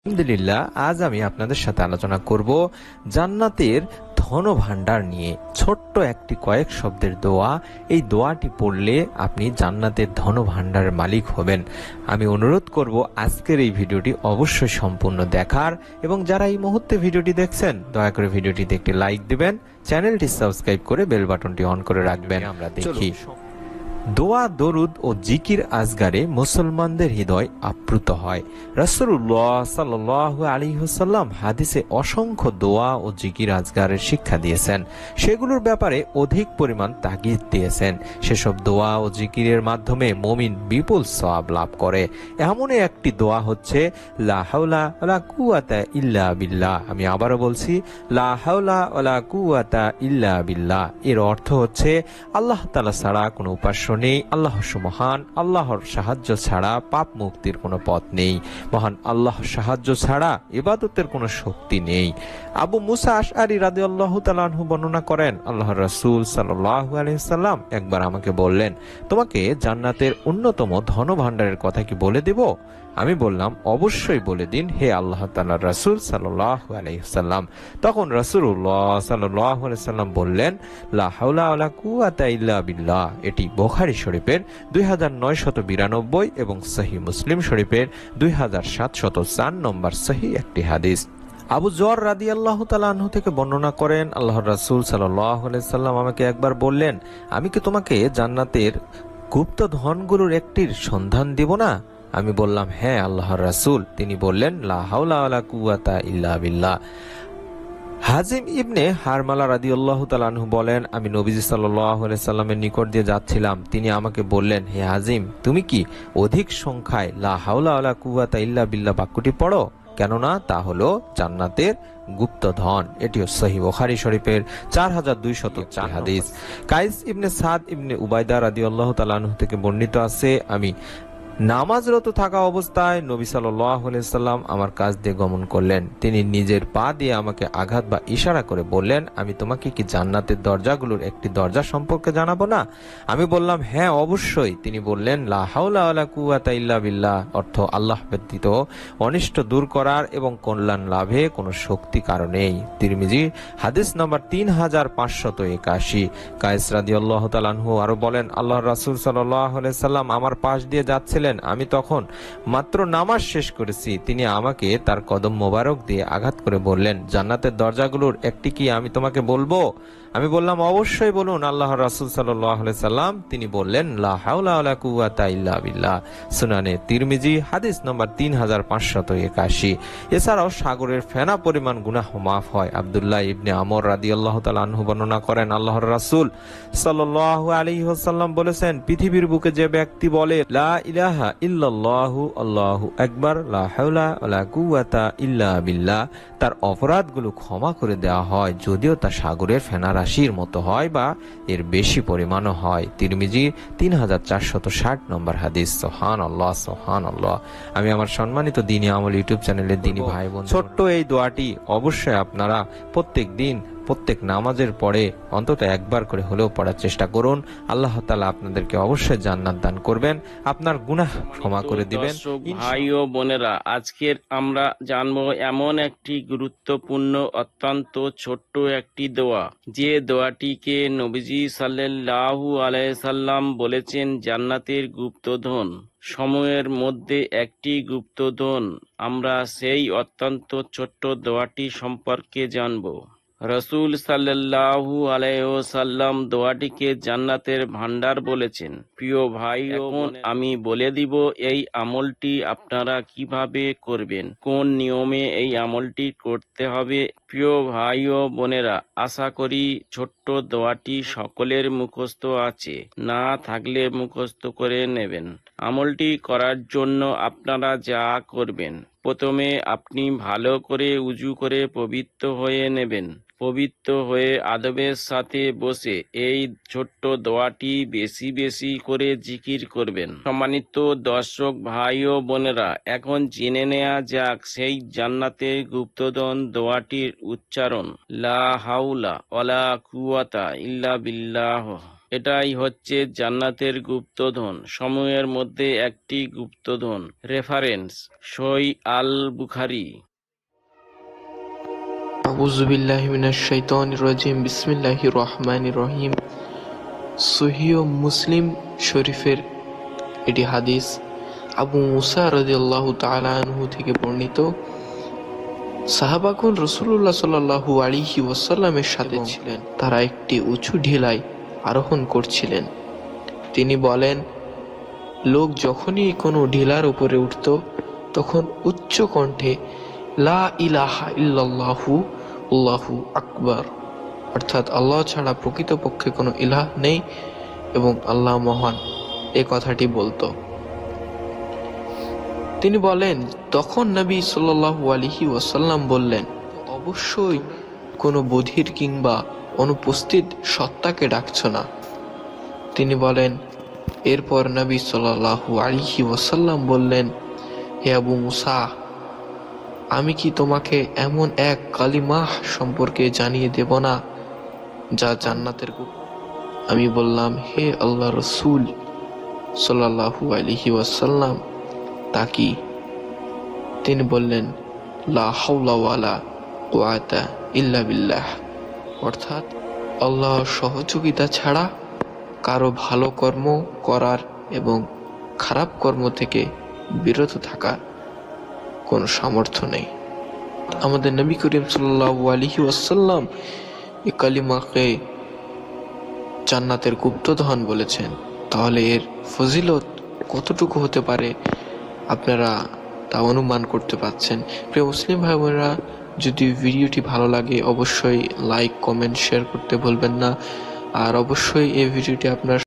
আলহামদুলিল্লাহ, আজ আমি আপনাদের সাথে আলোচনা করব জান্নাতের ধন ভাণ্ডার নিয়ে। ছোট্ট একটি কয়েক শব্দের দোয়া, এই দোয়াটি পড়লে আপনি জান্নাতের ধন ভাণ্ডারের মালিক হবেন। আমি অনুরোধ করব আজকের এই ভিডিওটি অবশ্যই সম্পূর্ণ দেখার, এবং যারা এই মুহূর্তে ভিডিওটি দেখছেন দয়া করে ভিডিওটিতে একটি লাইক দিবেন, চ্যানেলটি সাবস্ক্রাইব করে বেল বাটনটি অন করে রাখবেন। আমরা দেখি, দোয়া, দরুদ ও জিকির আজগারে মুসলমানদের হৃদয় আপ্লুত হয়। রাসূলুল্লাহ সাল্লাল্লাহু আলাইহি ওয়াসাল্লাম হাদিসে অসংখ্য দোয়া ও জিকির আজগারের শিক্ষা দিয়েছেন, সেগুলোর ব্যাপারে অধিক পরিমাণ তাগিদ দিয়েছেন। সেসব দোয়া ও জিকিরের মাধ্যমে মুমিন বিপুল সওয়াব লাভ করে। এমনই একটি দোয়া হচ্ছে লা হাওলা ওয়ালা কুওয়াতা ইল্লা বিল্লাহ। আমি আবারও বলছি, লা হাওলা ওয়ালা কুওয়াতা ইল্লা বিল্লাহ। এর অর্থ হচ্ছে আল্লাহ তাআলা ছাড়া কোনো উপাস্য নেই, আল্লাহ সুমহান, আল্লাহর সাহায্য ছাড়া পাপ মুক্তির কোনো পথ নেই, মহান আল্লাহর সাহায্য ছাড়া ইবাদতের কোনো শক্তি নেই। আবু মুসা আশআরী রাদিয়াল্লাহু তাআলা আনহু বর্ণনা করেন, আল্লাহর রাসূল সাল্লাল্লাহু আলাইহি ওয়াসাল্লাম একবার আমাকে বললেন, তোমাকে জান্নাতের অন্যতম ধনভাণ্ডারের কথা কি বলে দেব? আমি বললাম, অবশ্যই বলে দিন হে আল্লাহ তাআলার রাসূল সাল্লাল্লাহু আলাইহি ওয়াসাল্লাম। তখন রাসূলুল্লাহ সাল্লাল্লাহু আলাইহি ওয়াসাল্লাম বললেন, লা হাওলা ওয়ালা কুওয়াতা ইল্লা বিল্লাহ। এটি বুখারী শরীফের 2992 এবং সহিহ মুসলিম শরীফের 2704 নম্বর সহিহ একটি হাদিস। আবু যর রাদিয়াল্লাহু তাআলা আনহু থেকে বর্ণনা করেন, আল্লাহর রাসূল সাল্লাল্লাহু আলাইহি ওয়াসাল্লাম আমাকে একবার বললেন, আমি কি তোমাকে জান্নাতের গুপ্ত ধনগুলোর একটির সন্ধান দিব না? আমি বললাম, হ্যাঁ আল্লাহর রাসূল। তিনি বললেন, লা হাওলা ওয়ালা কুওয়াতা ইল্লা বিল্লাহ। হাজিম ইবনে হারমালা রাদিয়াল্লাহু তাআলা আনহু বলেন, আমি নবীজি সাল্লাল্লাহু আলাইহি সাল্লামের নিকট দিয়ে যাচ্ছিলাম। তিনি আমাকে বললেন, হে হাজিম, তুমি কি অধিক সংখ্যায় লা হাওলা ওয়ালা কুওয়াতা ইল্লা বিল্লাহ বাক্যটি পড়ো, কেননা তা হলো জান্নাতের গুপ্ত ধন। এটিও সহিহ বুখারী শরীফের 4204 হাদিস। কাইস ইবনে সাদ ইবনে উবাইদা রাদিয়াল্লাহু তাআলা আনহু থেকে বর্ণিত আছে, আমি নামাজরত থাকা অবস্থায় নবী সাল্লাল্লাহু আলাইহি সাল্লাম আমার কাছ দিয়ে গমন করলেন। তিনি নিজের পা দিয়ে আমাকে আঘাত বা ইশারা করে বললেন, আমি তোমাকে কি জান্নাতের দরজাগুলোর একটি দরজা সম্পর্কে জানাবো না? আমি বললাম, হ্যাঁ অবশ্যই। তিনি বললেন, লা হাওলা ওয়ালা কুওয়াতা ইল্লা বিল্লাহ, অর্থ আল্লাহ ব্যতীত অনিষ্ট দূর করার এবং কল্যাণ লাভে কোনো শক্তি কারো নেই। তিরমিজি হাদিস নম্বর 3581। কায়েস রাদিয়াল্লাহু তাআলা আনহু আরো বলেন, আল্লাহর রাসূল সাল্লাল্লাহু আলাইহি সাল্লাম আমার পাশ দিয়ে যাচ্ছিলেন, আমি তখন মাত্র নামাজ শেষ করেছি। তিনি আমাকে তার কদম মোবারক দিয়ে আঘাত করে বললেন, জান্নাতের দরজাগুলোর একটি কি আমি তোমাকে বলবো? আমি বললাম, অবশ্যই বলুন আল্লাহর রাসূল সাল্লাল্লাহু আলাইহি সাল্লাম। তিনি বললেন, লা হাওলা ওয়ালা কুওয়াতা ইল্লা বিল্লাহ। সুনানে তিরমিজি হাদিস নম্বর 3581। এছাড়াও সাগরের ফেনা পরিমাণ গুনাহ মাফ হয়। আব্দুল্লাহ ইবনে আমর রাদিয়াল্লাহু তাআলা আনহু বর্ণনা করেন, আল্লাহর রাসূল সাল্লাল্লাহু আলাইহি ওয়াসাল্লাম বলেছেন, পৃথিবীর বুকে যে ব্যক্তি বলে লা ইলাহা ইল্লাল্লাহু আল্লাহু আকবার, লা হাওলা ওয়ালা কুওয়াতা ইল্লা বিল্লাহ, তার অপরাধগুলো ক্ষমা করে দেওয়া হয়, যদিও তা সাগরের ফেনা রাশির মতো হয় বা এর বেশি পরিমাণও হয়। তিরমিজি 3460 নম্বর হাদিস। সুবহানাল্লাহ, সুবহানাল্লাহ। আমি আমার সম্মানিত দ্বীনি আমল ইউটিউব চ্যানেলের দ্বীনি ভাই বোন, ছোট্ট এই দোয়াটি অবশ্যই আপনারা প্রত্যেক দিন প্রত্যেক নামাজের পরে অন্তত একবার করে হলেও পড়ার চেষ্টা করুন। আল্লাহ তাআলা আপনাদেরকে অবশ্যই জান্নাত দান করবেন, আপনার গুনাহ ক্ষমা করে দিবেন। ভাই ও বোনেরা, আজকের আমরা জানবো এমন একটি গুরুত্বপূর্ণ অত্যন্ত ছোট্ট একটি দোয়া, যে দোয়াটিকে নবীজি সাল্লাল্লাহু আলাইহি সাল্লাম বলেছেন জান্নাতের গুপ্তধন সময়ের মধ্যে একটি গুপ্তধন। আমরা সেই অত্যন্ত ছোট্ট দোয়াটি সম্পর্কে জানবো। রসুল সাল্লাল্লাহু আলাইহি ওয়াসাল্লাম দোয়াটিকে জান্নাতের ভান্ডার বলেছেন। প্রিয় ভাই, এখন আমি বলে দিব এই আমলটি আপনারা কিভাবে করবেন, কোন নিয়মে এই আমলটি করতে হবে। প্রিয় ভাই ও বোনেরা, আশা করি ছোট্ট দোয়াটি সকলের মুখস্থ আছে, না থাকলে মুখস্থ করে নেবেন। আমলটি করার জন্য আপনারা যা করবেন, প্রথমে আপনি ভালো করে উযু করে পবিত্র হয়ে নেবেন। পবিত্র হয়ে আদবের সাথে বসে এই ছোট্ট দোয়াটি বেশি বেশি করে জিকির করবেন। সম্মানিত দর্শক ভাই ও বোনেরা, এখন জেনে নেওয়া যাক সেই জান্নাতের গুপ্তধন দোয়াটির উচ্চারণ। লা হাওলা ওয়ালা কুওয়াতা ইল্লা বিল্লাহ। এটাই হচ্ছে জান্নাতের গুপ্তধন সমূহের মধ্যে একটি গুপ্তধন। রেফারেন্স: সই আল বুখারী। আউযু বিল্লাহি মিনাশ শাইতানির রাজিম। বিসমিল্লাহির রহমানির রহিম। সহিহ মুসলিম শরীফের এটি হাদিস। আবু মুসা রাদিয়াল্লাহু তাআলা আনহু থেকে বর্ণিত, সাহাবাগণ রাসূলুল্লাহ সাল্লাল্লাহু আলাইহি ওয়াসাল্লামের সাথে ছিলেন। তারা একটি উঁচু ঢিলায় আরোহণ করছিলেন। তিনি বলেন, লোক যখনই কোনো ঢিলার উপরে উঠত তখন উচ্চ কণ্ঠে লা ইলাহা ইল্লাল্লাহু আল্লাহু আকবার, অর্থাৎ আল্লাহ ছাড়া প্রকৃতপক্ষে কোনো ইলাহ নেই এবং আল্লাহ মহান, এ কথাটি বলতো। তিনি বলেন, তখন নবী সাল্লাল্লাহু আলাইহি ওয়াসাল্লাম বললেন, অবশ্যই কোনো বধির কিংবা অনুপস্থিত সত্তাকে ডাকছ না। তিনি বলেন, এরপর নবী সাল্লাল্লাহু আলাইহি ওয়াসাল্লাম বললেন, হে আবু মুসা, আমি কি তোমাকে এমন এক কালিমাহ সম্পর্কে জানিয়ে দেব না যা জান্নাতের গুপ্ত? আমি বললাম, হে আল্লাহ রাসূল সাল্লাল্লাহু আলাইহি ওয়াসাল্লাম, তা কি? তিনি বললেন, লা হাওলা ওয়ালা কুওয়াতা ইল্লা বিল্লাহ, অর্থাৎ আল্লাহর সহযোগিতা ছাড়া কারো ভালো কর্ম করার এবং খারাপ কর্ম থেকে বিরত থাকার কোনো সামর্থ্য নেই। আমাদের নবী করিম সাল্লাল্লাহু আলাইহি ওয়াসাল্লাম এই কালিমাকে জান্নাতের গুপ্তধন বলেছেন। তাহলে এর ফজিলত কতটুকু হতে পারে আপনারা তা অনুমান করতে পারছেন। প্রিয় মুসলিম ভাই বোনেরা, যদি ভিডিওটি ভালো লাগে অবশ্যই লাইক, কমেন্ট, শেয়ার করতে ভুলবেন না। আর অবশ্যই এই ভিডিওটি আপনার